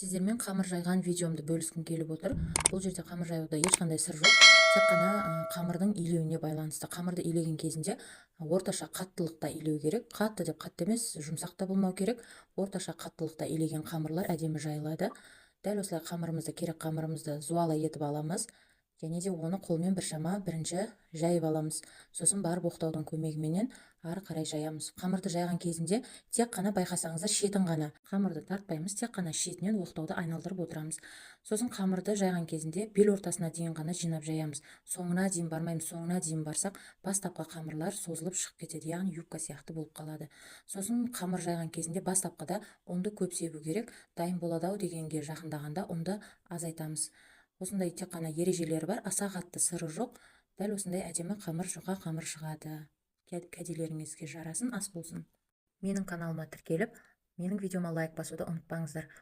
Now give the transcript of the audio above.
Сіздермен қамыр жайған видеомды бөліскім келіп отыр. Бұл жерде қамыр жаюда ешқандай сыр жоқ. Тек қана қамырдың илеуіне байланысты. Қамырды илеген кезінде орташа қаттылықта илеу керек. Қатты деп қатты емес, жұмсақ та болмау керек. Орташа қаттылықта илеген қамырлар әдемі жайылады. Дәл осылай қамырымызды, керек қамырымызды зуала етіп аламыз. Және де оны қолмен біршама бірінші жайып аламыз. Сосын барып оқтаудың көмегіменен ары қарай жаямыз. Қамырды жайған кезінде тек қана байқасаңыздар шетін ғана қамырды тартпаймыз, тек қана шетінен оқтауды айналдырып отырамыз. Сосын қамырды жайған кезінде бел ортасына дейін ғана жинап жаямыз. Соңына дейін бармаймыз. Соңына дейін барсақ бастапқы қамырлар созылып шығып кетеді, яғни юбка сияқты болып қалады. Сосын қамыр жайған кезінде бастапқыда ұнды көп себу керек. Дайын болады ау дегенге жақындағанда ұнды азайтамыз. Осындай тек қана ережелері бар, аса қатты сыры жоқ. Дәл осындай әдемі қамыр, жұқа қамыр шығады. Кәделеріңізге жарасын, ас болсын. Менің каналыма тіркеліп, менің видеома лайк басуды ұмытпаңыздар.